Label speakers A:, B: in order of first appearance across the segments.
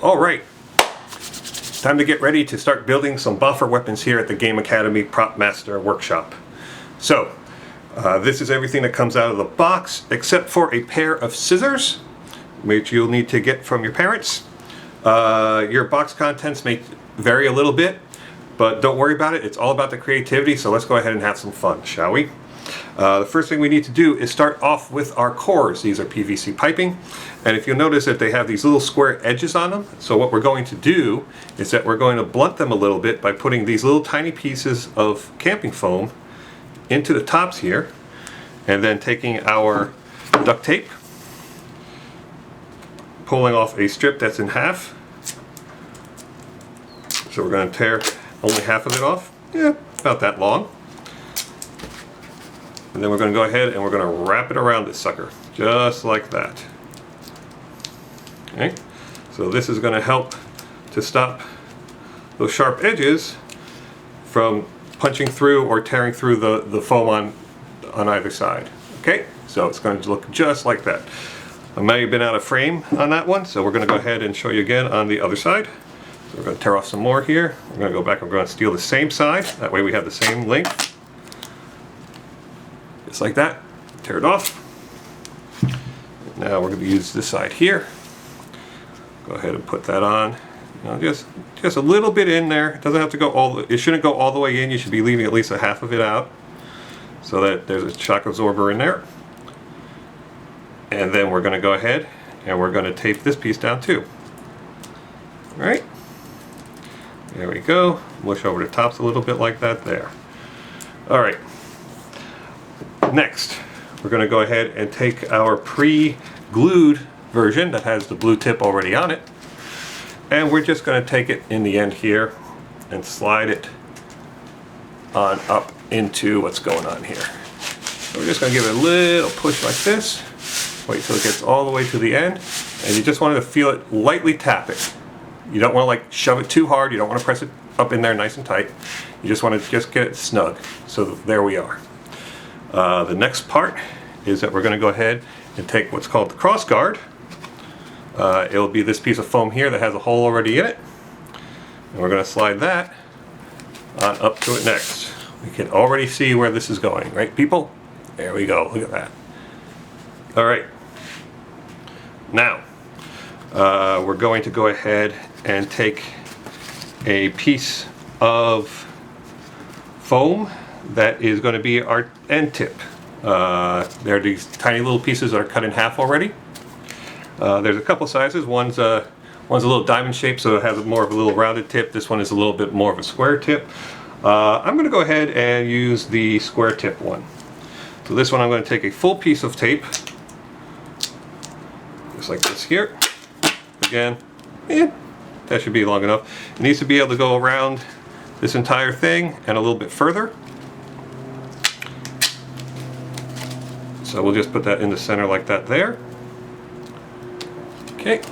A: All right, time to get ready to start building some boffer weapons here at the Game Academy Prop Master Workshop. So, this is everything that comes out of the box except for a pair of scissors, which you'll need to get from your parents. Your box contents may vary a little bit, but don't worry about it. It's all about the creativity, so let's go ahead and have some fun, shall we? The first thing we need to do is start off with our cores. These are PVC piping, and if you'll notice that they have these little square edges on them, so what we're going to do is that we're going to blunt them a little bit by putting these little tiny pieces of camping foam into the tops here, and then taking our duct tape, pulling off a strip that's in half. So we're going to tear only half of it off, about that long. And then we're going to go ahead and we're going to wrap it around this sucker, just like that. Okay, so this is going to help to stop those sharp edges from punching through or tearing through the foam on either side. Okay, so it's going to look just like that. I may have been out of frame on that one, so we're going to go ahead and show you again on the other side. So we're going to tear off some more here. We're going to go back and we're going to steal the same side. That way we have the same length. Just like that. Tear it off. Now we're going to use this side here. Go ahead and put that on. Just a little bit in there. It doesn't have to go it shouldn't go all the way in. You should be leaving at least a half of it out so that there's a shock absorber in there. And then we're going to go ahead and we're going to tape this piece down too. All right. There we go. Mush over the tops a little bit like that there. All right. Next, we're going to go ahead and take our pre-glued version that has the blue tip already on it, and we're just going to take it in the end here and slide it on up into what's going on here. So we're just going to give it a little push like this. Wait till it gets all the way to the end, and you just want to feel it lightly tap it. You don't want to like shove it too hard. You don't want to press it up in there nice and tight. You just want to just get it snug. So there we are. The next part is that we're going to go ahead and take what's called the Crossguard. It'll be this piece of foam here that has a hole already in it. And we're going to slide that on up to it next. We can already see where this is going, right people? There we go, look at that. All right. Now, we're going to go ahead and take a piece of foam that is going to be our end tip. There are these tiny little pieces that are cut in half already. There's a couple sizes. One's a little diamond shape, so it has more of a little rounded tip. This one is a little bit more of a square tip. I'm going to go ahead and use the square tip one. So this one I'm going to take a full piece of tape, just like this here. Again, that should be long enough. It needs to be able to go around this entire thing and a little bit further. So we'll just put that in the center like that there. Okay.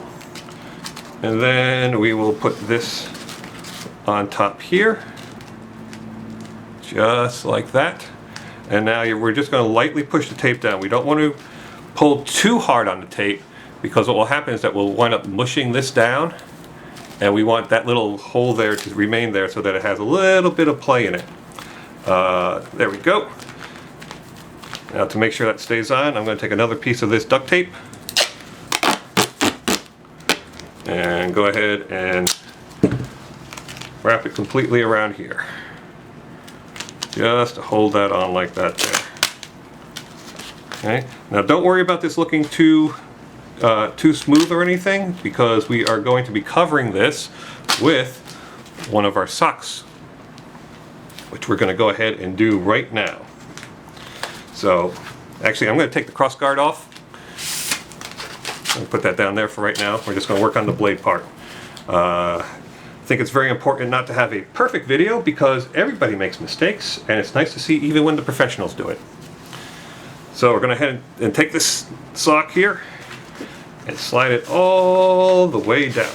A: And then we will put this on top here. Just like that. And now we're just going to lightly push the tape down. We don't want to pull too hard on the tape, because what will happen is that we'll wind up mushing this down, and we want that little hole there to remain there so that it has a little bit of play in it. There we go. Now to make sure that stays on, I'm going to take another piece of this duct tape and go ahead and wrap it completely around here. Just to hold that on like that there. Okay. Now don't worry about this looking too smooth or anything, because we are going to be covering this with one of our socks, which we're going to go ahead and do right now. So actually I'm going to take the crossguard off. I'll put that down there for right now. We're just going to work on the blade part. I think it's very important not to have a perfect video, because everybody makes mistakes, and it's nice to see even when the professionals do it. So we're going to head and take this sock here and slide it all the way down.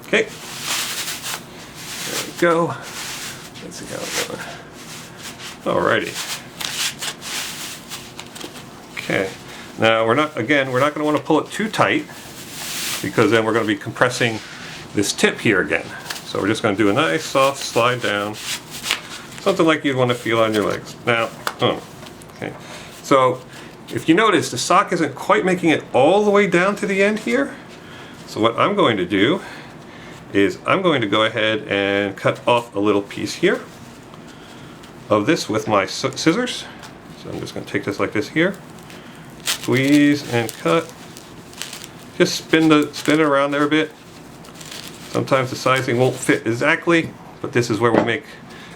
A: Okay. There we go. Let's see how it's going. Alrighty. Okay. Now we're not going to want to pull it too tight, because then we're going to be compressing this tip here again. So we're just going to do a nice soft slide down, something like you'd want to feel on your legs. Now, okay. So if you notice, the sock isn't quite making it all the way down to the end here. So what I'm going to do is I'm going to go ahead and cut off a little piece here of this with my scissors. So I'm just going to take this like this here, squeeze and cut. Just spin it around there a bit. Sometimes the sizing won't fit exactly, but this is where we make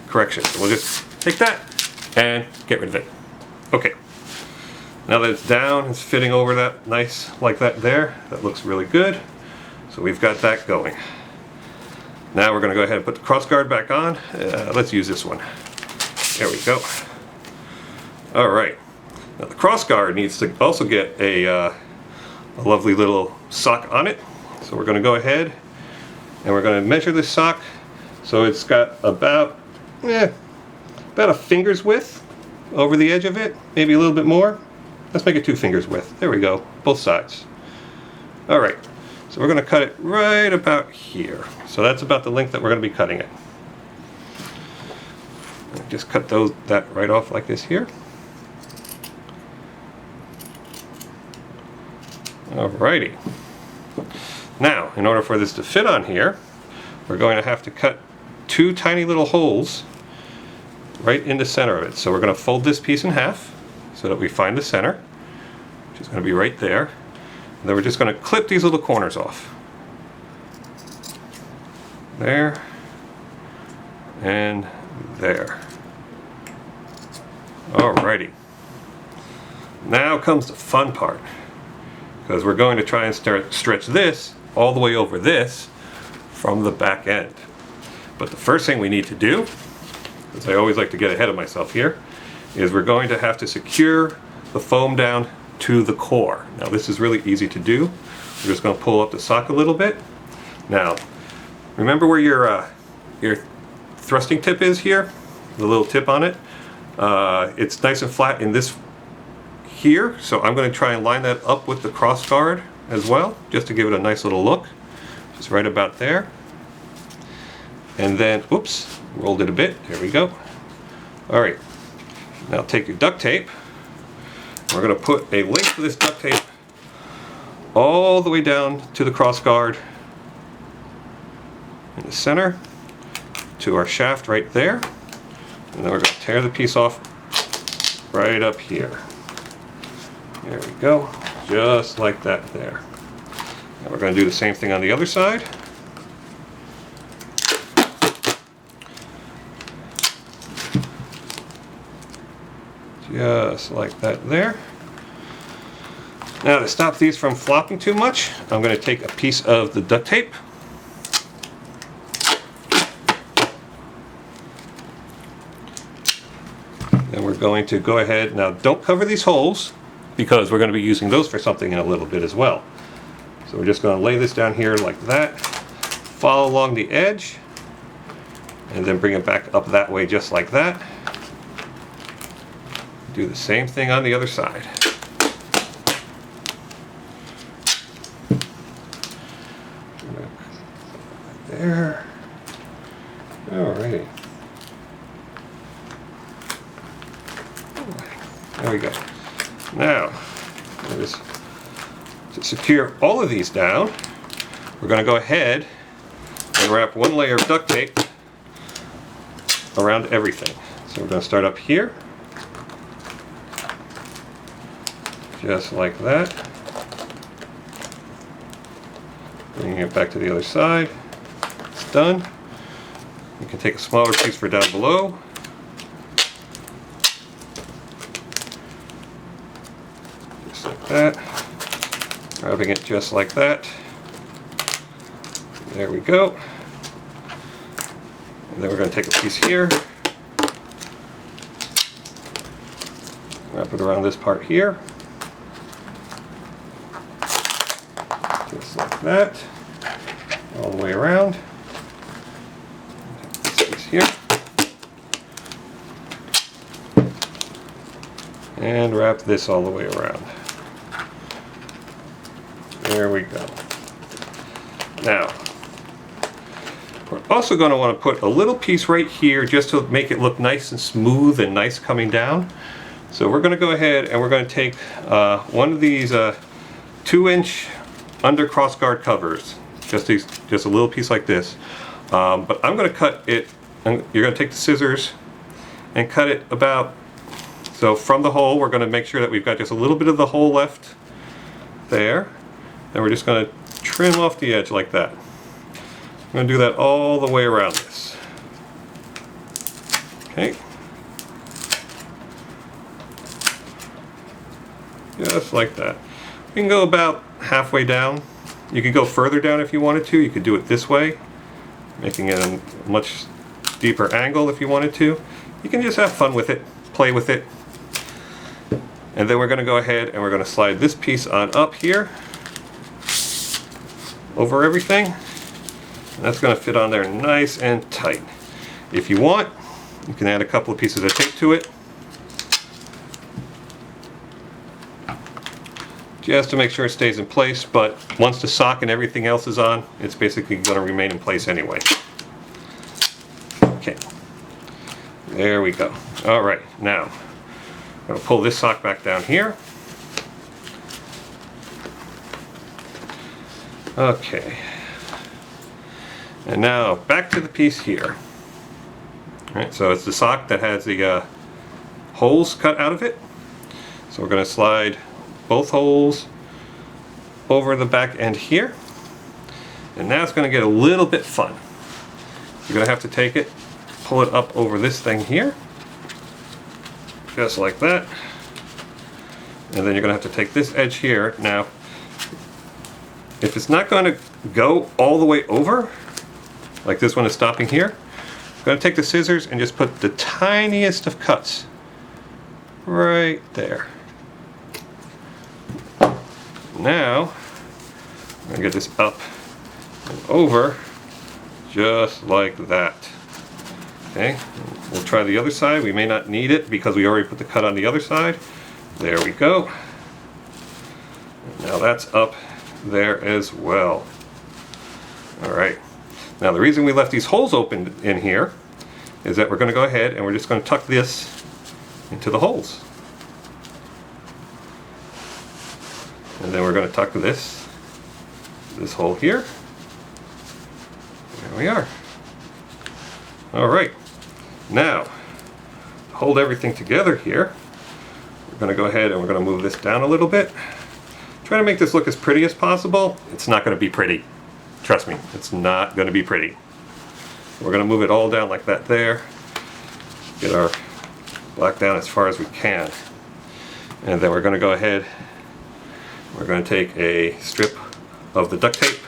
A: corrections. So we'll just take that and get rid of it. Okay. Now that it's down, it's fitting over that nice like that there. That looks really good. So we've got that going. Now we're going to go ahead and put the crossguard back on. Let's use this one. There we go. All right. Now the crossguard needs to also get a lovely little sock on it. So we're going to go ahead and we're going to measure this sock. So it's got about a finger's width over the edge of it, maybe a little bit more. Let's make it 2 fingers width. There we go, both sides. All right. So we're going to cut it right about here. So that's about the length that we're going to be cutting it. Just cut that right off like this here. Alrighty. Now, in order for this to fit on here, we're going to have to cut 2 tiny little holes right in the center of it. So we're going to fold this piece in half so that we find the center, which is going to be right there. And then we're just going to clip these little corners off. There. And there. Alrighty. Now comes the fun part, because we're going to try and stretch this all the way over this from the back end. But the first thing we need to do, because I always like to get ahead of myself here, is we're going to have to secure the foam down to the core. Now this is really easy to do. We're just going to pull up the sock a little bit. Now, remember where your thrusting tip is here? The little tip on it? It's nice and flat in this here, so I'm going to try and line that up with the crossguard as well, just to give it a nice little look. Just right about there. And then, oops, rolled it a bit. There we go. Alright, now take your duct tape. We're going to put a length of this duct tape all the way down to the crossguard in the center to our shaft right there. And then we're going to tear the piece off right up here. There we go, just like that there. And we're going to do the same thing on the other side. Just like that there. Now to stop these from flopping too much, I'm going to take a piece of the duct tape. Then we're going to go ahead, now don't cover these holes, because we're going to be using those for something in a little bit as well. So we're just going to lay this down here like that, follow along the edge, and then bring it back up that way just like that. Do the same thing on the other side. There. Alrighty. There we go. Now, to secure all of these down, we're going to go ahead and wrap 1 layer of duct tape around everything. So we're going to start up here, just like that. Bringing it back to the other side. It's done. You can take a smaller piece for down below. Just like that. Wrapping it just like that. There we go. And then we're going to take a piece here. Wrap it around this part here. Just like that. All the way around. This piece here. And wrap this all the way around. There we go. Now, we're also going to want to put a little piece right here just to make it look nice and smooth and nice coming down. So we're going to go ahead and we're going to take one of these 2-inch under crossguard covers, just a little piece like this. But I'm going to cut it, and you're going to take the scissors and cut it about, so from the hole we're going to make sure that we've got just a little bit of the hole left there, and we're just going to trim off the edge like that. I'm going to do that all the way around this. Okay. Just like that. You can go about halfway down. You could go further down if you wanted to. You could do it this way, making it a much deeper angle if you wanted to. You can just have fun with it, play with it. And then we're going to go ahead and we're going to slide this piece on up here over everything. And that's going to fit on there nice and tight. If you want, you can add a couple of pieces of tape to it, just to make sure it stays in place, but once the sock and everything else is on, it's basically going to remain in place anyway. Okay, there we go. All right, now I'm going to pull this sock back down here. Okay, and now back to the piece here. All right, so it's the sock that has the holes cut out of it. So we're going to slide both holes over the back end here. And now it's going to get a little bit fun. You're going to have to take it, pull it up over this thing here, just like that. And then you're going to have to take this edge here. Now, if it's not going to go all the way over, like this one is stopping here, I'm going to take the scissors and just put the tiniest of cuts right there. Now, I'm going to get this up and over, just like that. Okay, we'll try the other side. We may not need it because we already put the cut on the other side. There we go. Now that's up there as well. Alright, now the reason we left these holes open in here is that we're going to go ahead and we're just going to tuck this into the holes. And then we're going to tuck this hole here. There we are. Alright, now to hold everything together here, we're going to go ahead and we're going to move this down a little bit. Try to make this look as pretty as possible. It's not going to be pretty. Trust me, it's not going to be pretty. We're going to move it all down like that there. Get our black down as far as we can. And then we're going to go ahead, we're going to take a strip of the duct tape.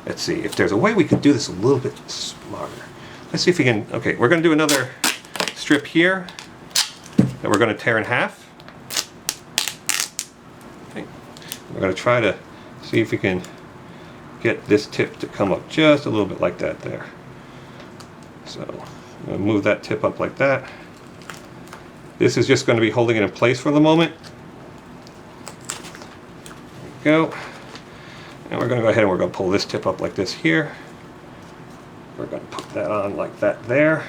A: Let's see if there's a way we could do this a little bit smarter. Let's see if we can, okay, we're going to do another strip here that we're going to tear in half. Okay. We're going to try to see if we can get this tip to come up just a little bit like that there. So I'm going to move that tip up like that. This is just going to be holding it in place for the moment. There we go. And we're going to go ahead and we're going to pull this tip up like this here. We're going to put that on like that there.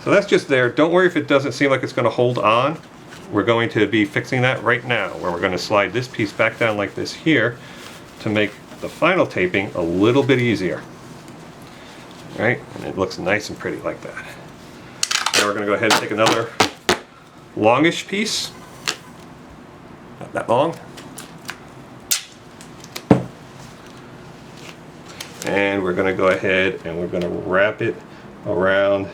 A: So that's just there. Don't worry if it doesn't seem like it's going to hold on. We're going to be fixing that right now, where we're going to slide this piece back down like this here to make the final taping a little bit easier. All right, and it looks nice and pretty like that. Now we're going to go ahead and take another longish piece, not that long, and we're going to go ahead and we're going to wrap it around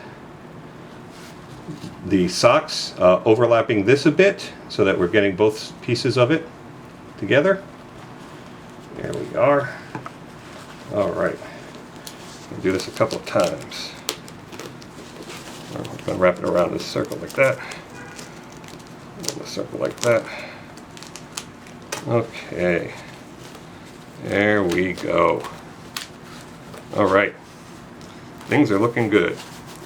A: the socks, overlapping this a bit so that we're getting both pieces of it together. There we are. All right, we'll do this a couple of times. We're going to wrap it around this circle like that, and a circle like that. Okay, there we go. All right, things are looking good.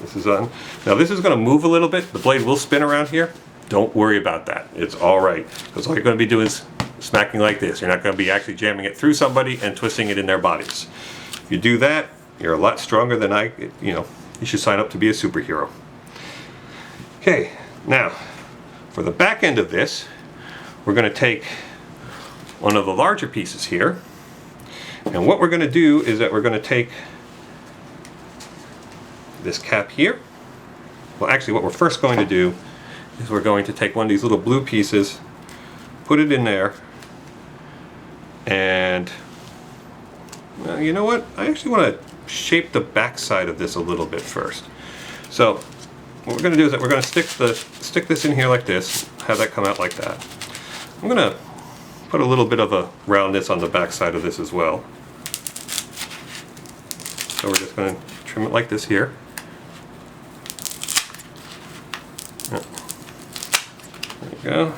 A: This is on. Now this is going to move a little bit. The blade will spin around here. Don't worry about that. It's all right, because all you're going to be doing is smacking like this. You're not going to be actually jamming it through somebody and twisting it in their bodies. If you do that, you're a lot stronger than you should sign up to be a superhero. Okay, now for the back end of this, we're going to take one of the larger pieces here, and what we're going to do is that we're going to take this cap here. Well, actually what we're first going to do is we're going to take one of these little blue pieces, put it in there, and well, you know what? I actually want to shape the back side of this a little bit first. So what we're going to do is that we're going to stick this in here like this, have that come out like that. I'm going to put a little bit of a roundness on the back side of this as well. So we're just going to trim it like this here. There we go.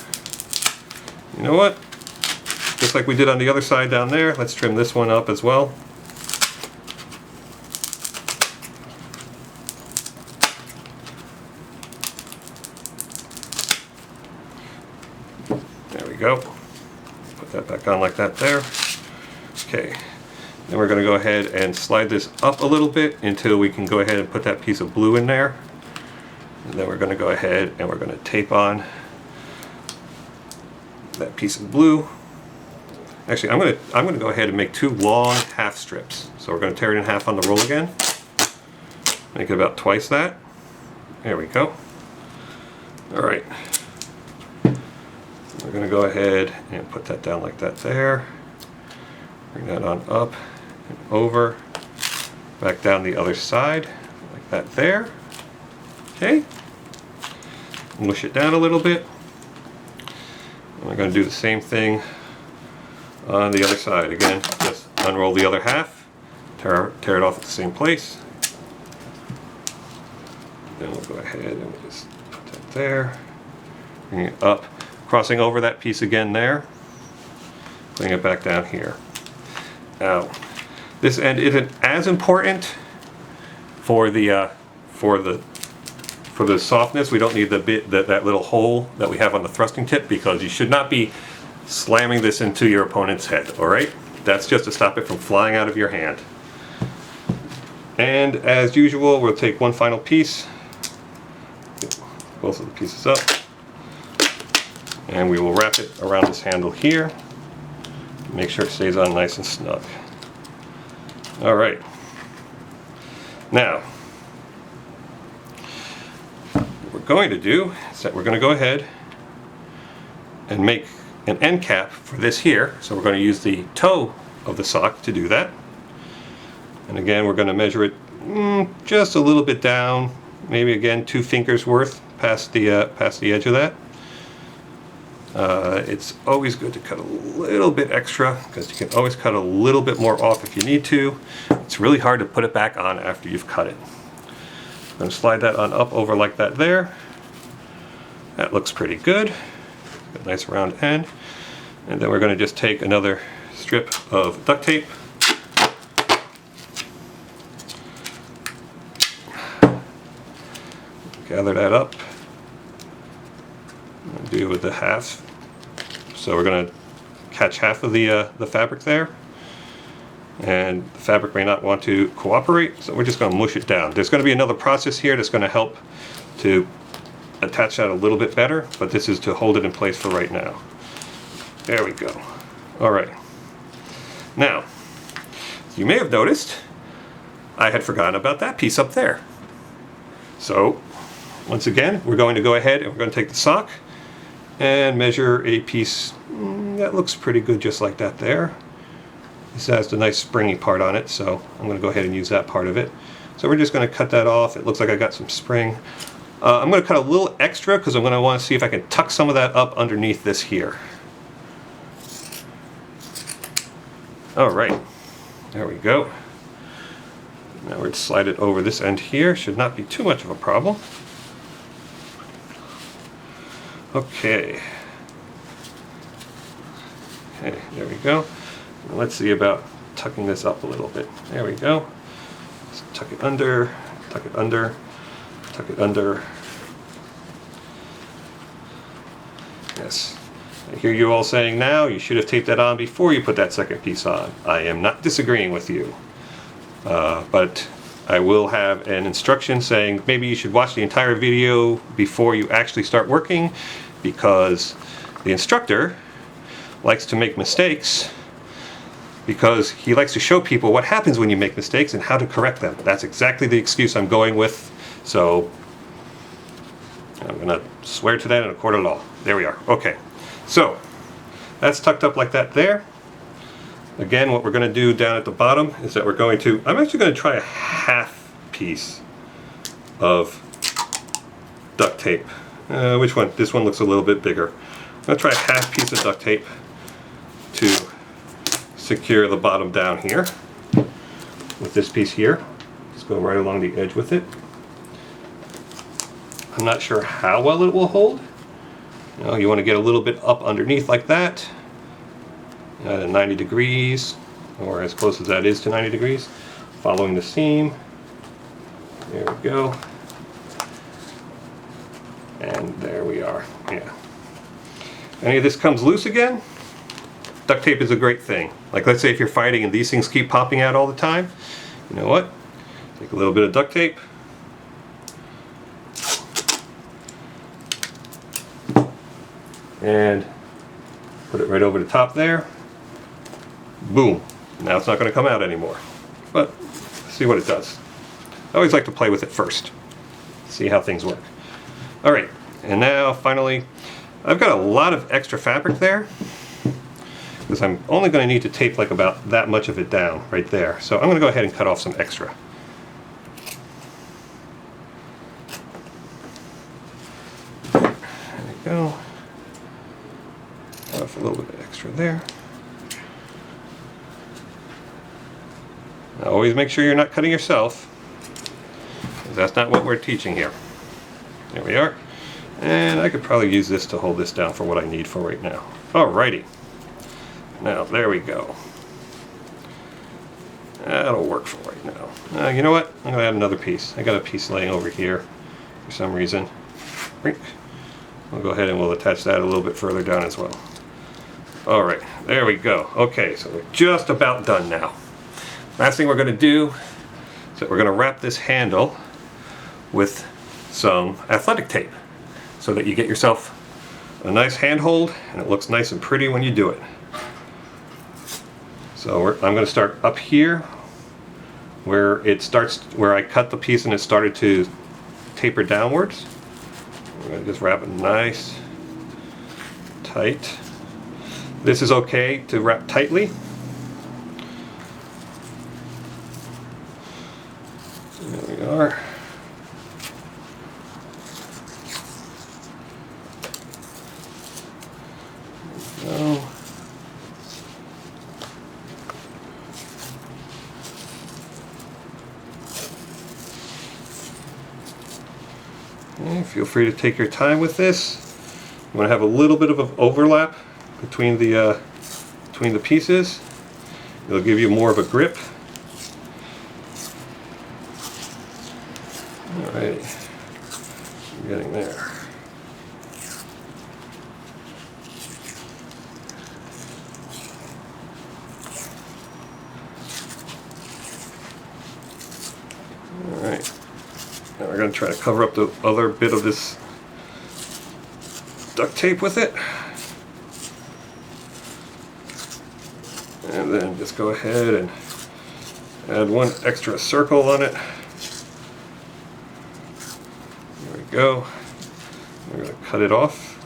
A: You know what? Just like we did on the other side down there, let's trim this one up as well. There we go. Put that back on like that there. Okay. Then we're going to go ahead and slide this up a little bit until we can go ahead and put that piece of blue in there. And then we're going to go ahead and we're going to tape on that piece of blue. Actually, I'm going to go ahead and make two long half strips. So we're going to tear it in half on the roll again. Make it about twice that. There we go. All right. We're going to go ahead and put that down like that there. Bring that on up and over. Back down the other side like that there. Okay. Mush it down a little bit. And we're going to do the same thing on the other side. Again, just unroll the other half, tear it off at the same place. Then we'll go ahead and we'll just put that there. Bring it up, crossing over that piece again there. Bring it back down here. Now, this end isn't as important for the softness. We don't need that little hole that we have on the thrusting tip, because you should not be slamming this into your opponent's head, alright? That's just to stop it from flying out of your hand. And as usual, we'll take one final piece, get both of the pieces up, and we will wrap it around this handle here. Make sure it stays on nice and snug. Alright. Now, what we're going to do is that we're going to go ahead and make an end cap for this here. So we're going to use the toe of the sock to do that. And again, we're going to measure it just a little bit down, maybe again 2 fingers worth past the edge of that. It's always good to cut a little bit extra, because you can always cut a little bit more off if you need to. It's really hard to put it back on after you've cut it. I'm going to slide that on up over like that there. That looks pretty good. Got a nice round end. And then we're going to just take another strip of duct tape. Gather that up. And do with the half. So we're going to catch half of the fabric there. And the fabric may not want to cooperate, so we're just going to mush it down. There's going to be another process here that's going to help to attach that a little bit better, but this is to hold it in place for right now. There we go. Alright. Now, you may have noticed I had forgotten about that piece up there. So, once again, we're going to go ahead and we're going to take the sock and measure a piece that looks pretty good just like that there. This has the nice springy part on it, so I'm going to go ahead and use that part of it. So we're just going to cut that off. It looks like I got some spring. I'm going to cut a little extra because I'm going to want to see if I can tuck some of that up underneath this here. Alright, there we go. Now we're going to slide it over this end here. Should not be too much of a problem. Okay. Okay, there we go. Let's see about tucking this up a little bit. There we go. Just tuck it under, tuck it under, tuck it under. Yes. I hear you all saying now, you should have taped that on before you put that second piece on. I am not disagreeing with you. But I will have an instruction saying maybe you should watch the entire video before you actually start working, because the instructor likes to make mistakes because he likes to show people what happens when you make mistakes and how to correct them. That's exactly the excuse I'm going with, so I'm going to swear to that in a court of law. There we are. Okay. So that's tucked up like that there. Again, what we're going to do down at the bottom is that I'm actually going to try a half piece of duct tape. Which one? This one looks a little bit bigger. I'm going to try a half piece of duct tape to secure the bottom down here with this piece here. Just go right along the edge with it. I'm not sure how well it will hold. You want to get a little bit up underneath like that at 90 degrees, or as close as that is to 90 degrees, following the seam. There we go. And there we are. Yeah. Any of this comes loose again, duct tape is a great thing. Like, let's say if you're fighting and these things keep popping out all the time, you know what? Take a little bit of duct tape, and put it right over the top there. Boom. Now it's not going to come out anymore. But see what it does. I always like to play with it first. See how things work. Alright, and now finally, I've got a lot of extra fabric there, because I'm only going to need to tape like about that much of it down right there. So I'm going to go ahead and cut off some extra. There we go. Cut off a little bit of extra there. Now always make sure you're not cutting yourself, because that's not what we're teaching here. There we are. And I could probably use this to hold this down for what I need for right now. Alrighty. Now, there we go. That'll work for right now. You know what? I'm going to add another piece. I got a piece laying over here for some reason. I'll go ahead and we'll attach that a little bit further down as well. Alright, there we go. Okay, so we're just about done now. Last thing we're going to do is that we're going to wrap this handle with some athletic tape so that you get yourself a nice handhold and it looks nice and pretty when you do it. So I'm going to start up here where it starts, where I cut the piece and it started to taper downwards. I'm going to just wrap it nice, tight. This is okay to wrap tightly. There we are. There we go. Okay, feel free to take your time with this. You want to have a little bit of an overlap between the pieces. It'll give you more of a grip. Alrighty, I'm getting there. Alright, now we're going to try to cover up the other bit of this duct tape with it. And then just go ahead and add one extra circle on it. There we go. We're going to cut it off.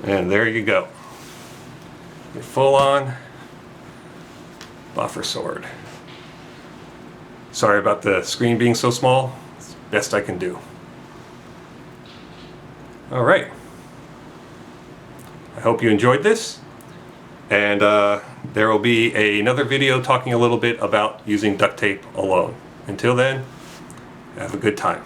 A: And there you go. Your full-on Boffer Sword. Sorry about the screen being so small. It's the best I can do. Alright. I hope you enjoyed this. And there will be another video talking a little bit about using duct tape alone. Until then, have a good time.